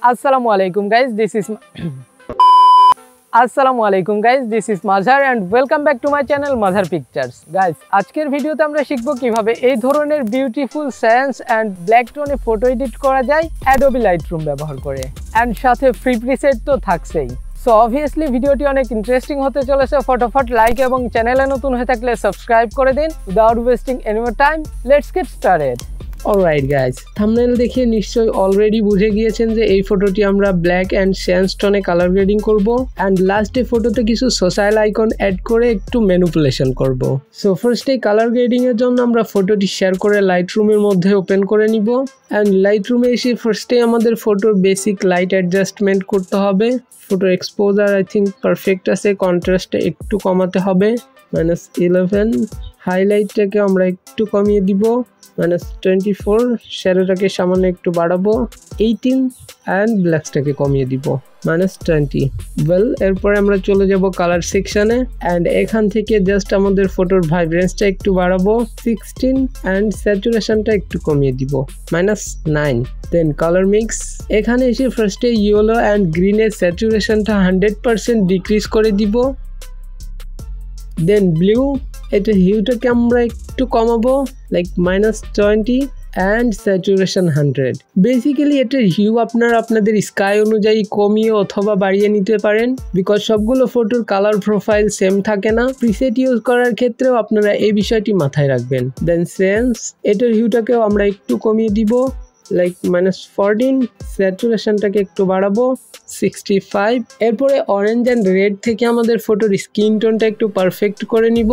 Assalamualaikum guys, this is Mazhar and welcome back to my channel Mazhar Pictures. Guys, আজকের ভিডিওতে আমরা শিখব কিভাবে এই ধরনের বিউটিফুল সায়েন্স এন্ড ব্ল্যাক টোনে ফটো এডিট করা যায় Adobe Lightroom ব্যবহার করে এন্ড সাথে ফ্রি প্রিসেট তো থাকছেই। সো অবভিয়াসলি ভিডিওটি অনেক ইন্টারেস্টিং হতে চলেছে। ফটাফট লাইক এবং চ্যানেলে নতুন হয়ে থাকলে সাবস্ক্রাইব করে দিন। Without wasting any more time, let's get started. Alright guys, thumbnail দেখে নিশ্চয়ই অলরেডি বুঝে গিয়েছেন যে এই ফটোটি আমরা ব্ল্যাক অ্যান্ড স্যান্ড টোনে কালার গ্রেডিং করব অ্যান্ড লাস্টে ফটোতে কিছু সোশ্যাল আইকন অ্যাড করে একটু ম্যানিপুলেশন করব। সো ফার্স্টে কালার গ্রেডিং এর জন্য আমরা ফটোটি শেয়ার করে লাইটরুমের মধ্যে ওপেন করে নিব অ্যান্ড লাইটরুমে এসে ফার্স্টে আমাদের ফটোর বেসিক লাইট অ্যাডজাস্টমেন্ট করতে হবে। ফটোর এক্সপোজার আই থিঙ্ক পারফেক্ট আছে, কন্ট্রাস্টটা একটু কমাতে হবে -11, হাইলাইটটাকে আমরা একটু কমিয়ে দিব -24, শ্যাডোটাকে সামান্য একটু বাড়াবো 18 অ্যান্ড ব্ল্যাকসটাকে কমিয়ে দিব -20। ওয়েল, এরপরে আমরা চলে যাব কালার সেকশনে অ্যান্ড এখান থেকে জাস্ট আমাদের ফটোর ভাইব্রেন্সটা একটু বাড়াবো 16 অ্যান্ড স্যাচুরেশনটা একটু কমিয়ে দিব -9। দেন কালার মিক্স, এখানে এসে ফার্স্টে ইয়েলো অ্যান্ড গ্রিনের স্যাচুরেশনটা 100% ডিক্রিজ করে দিব। দেন ব্লু, এটা হিউটাকে আমরা একটু কমাবো লাইক -20 অ্যান্ড স্যাচুরেশন 100। বেসিক্যালি এটার হিউ আপনাদের স্কাই অনুযায়ী কমিয়ে অথবা বাড়িয়ে নিতে পারেন, বিকজ সবগুলো ফটোর কালার প্রোফাইল সেম থাকে না। প্রিসেট ইউজ করার ক্ষেত্রেও আপনারা এই বিষয়টি মাথায় রাখবেন। দেন সেন্স, এটার হিউটাকেও আমরা একটু কমিয়ে দিব লাইক -14, স্যাচুরেশনটাকে একটু বাড়াবো 65। এরপরে অরেঞ্জ অ্যান্ড রেড থেকে আমাদের ফটোর স্কিন টোনটা একটু পারফেক্ট করে নিব।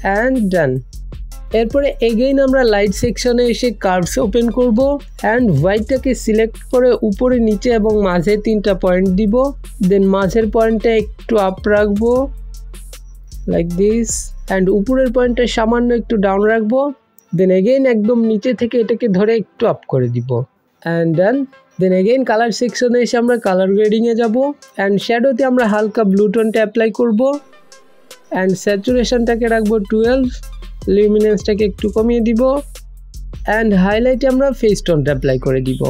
অ্যান্ড ডান। এরপরে এগেইন আমরা লাইট সেকশনে এসে কার্ভস ওপেন করব অ্যান্ড হোয়াইটটাকে সিলেক্ট করে উপরে নিচে এবং মাঝে 3টা পয়েন্ট দিব। দেন মাঝের পয়েন্টটা একটু আপ রাখবো লাইক দিস অ্যান্ড উপরের পয়েন্টটা সামান্য একটু ডাউন রাখবো। দেন এগেইন একদম নিচে থেকে এটাকে ধরে একটু আপ করে দিব and done. Then again colour সেকশনে এসে আমরা কালার গ্রেডিংয়ে যাব অ্যান্ড শ্যাডোতে আমরা হালকা ব্লু টোনটা অ্যাপ্লাই করব অ্যান্ড স্যাচুরেশনটাকে রাখবো 12, লিউমিনেন্সটাকে একটু কমিয়ে দিব অ্যান্ড হাইলাইটে আমরা ফেস টোনটা অ্যাপ্লাই করে দিব।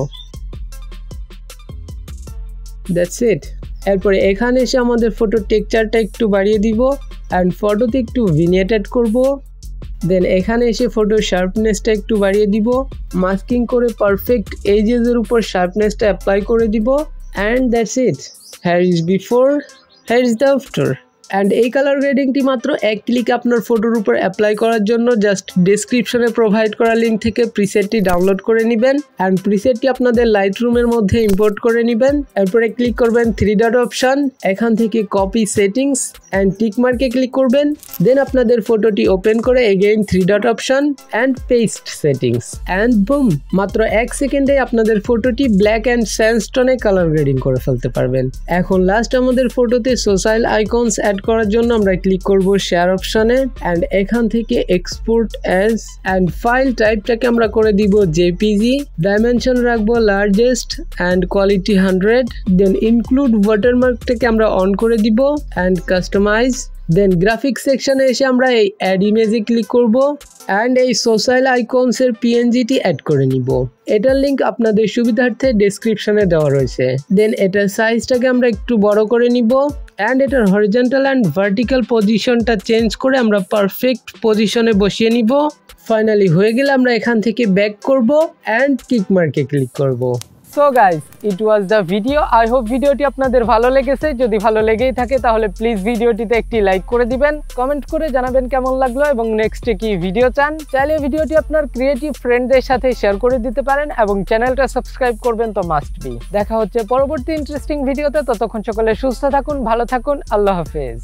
That's it. এরপরে এখানে এসে আমাদের ফটোর টেক্সচারটা একটু বাড়িয়ে দিব অ্যান্ড ফটোতে একটু ভিনিয়েট অ্যাড করব। দেন এখানে এসে ফটোর শার্পনেসটা একটু বাড়িয়ে দিব, মাস্কিং করে পারফেক্ট এজেসের উপর শার্পনেসটা অ্যাপ্লাই করে দিব and that's it. Hair is before, hair is the after. And এই কালার গ্রেডিংটি মাত্র এক ক্লিকে আপনার ফটোর উপর অ্যাপ্লাই করার জন্য জাস্ট ডেসক্রিপশনে প্রোভাইড করা লিঙ্ক থেকে প্রিসেটটি ডাউনলোড করে নেবেন অ্যান্ড প্রিসেটটি আপনাদের লাইটরুমের মধ্যে ইম্পোর্ট করে নেবেন। এরপরে ক্লিক করবেন 3 ডট অপশন, এখান থেকে কপি সেটিংস অ্যান্ড টিক মার্কে ক্লিক করবেন। দেন আপনাদের ফটোটি ওপেন করে again 3 dot option and paste settings and boom, মাত্র 1 সেকেন্ডে আপনাদের ফটোটি ব্ল্যাক অ্যান্ড স্যান্ড টোনে কালার গ্রেডিং করে ফেলতে পারবেন। এখন লাস্ট আমাদের ফটোতে সোশ্যাল আইকনস অ্যাড করার জন্য আমরা ক্লিক করব শেয়ার অপশনে অ্যান্ড এখান থেকে এক্সপোর্ট অ্যাজ অ্যান্ড ফাইল টাইপটাকে আমরা করে দিব জেপিজি, ডাইমেনশন রাখবো largest and quality 100। Then include ওয়াটারমার্কটাকে আমরা অন করে দিব অ্যান্ড কাস্টমাইজ। দেন গ্রাফিক্স সেকশনে এসে আমরা এই অ্যাড ইমেজে ক্লিক করব অ্যান্ড এই সোশ্যাল আইকনসের পিএনজিটি অ্যাড করে নিব। এটার লিঙ্ক আপনাদের সুবিধার্থে ডেসক্রিপশনে দেওয়া রয়েছে। দেন এটার সাইজটাকে আমরা একটু বড় করে নিব অ্যান্ড এটার হরিজন্টাল অ্যান্ড ভার্টিক্যাল পজিশনটা চেঞ্জ করে আমরা পারফেক্ট পজিশনে বসিয়ে নিব। ফাইনালি হয়ে গেলে আমরা এখান থেকে ব্যাক করব অ্যান্ড টিক মার্কে ক্লিক করব। So guys, it was the video. I hope ভিডিওটি আপনাদের ভালো লেগেছে। যদি ভালো লেগেই থাকে তাহলে প্লিজ ভিডিওটিতে একটি লাইক করে দিবেন, কমেন্ট করে জানাবেন কেমন লাগলো এবং নেক্সটে কি ভিডিও চান। চাইলে ভিডিওটি আপনার ক্রিয়েটিভ ফ্রেন্ডদের সাথে শেয়ার করে দিতে পারেন এবং চ্যানেলটা সাবস্ক্রাইব করবেন তো মাস্ট বি। দেখা হচ্ছে পরবর্তী ইন্টারেস্টিং ভিডিওতে। ততক্ষণ সকলে সুস্থ থাকুন, ভালো থাকুন, আল্লাহ হাফেজ।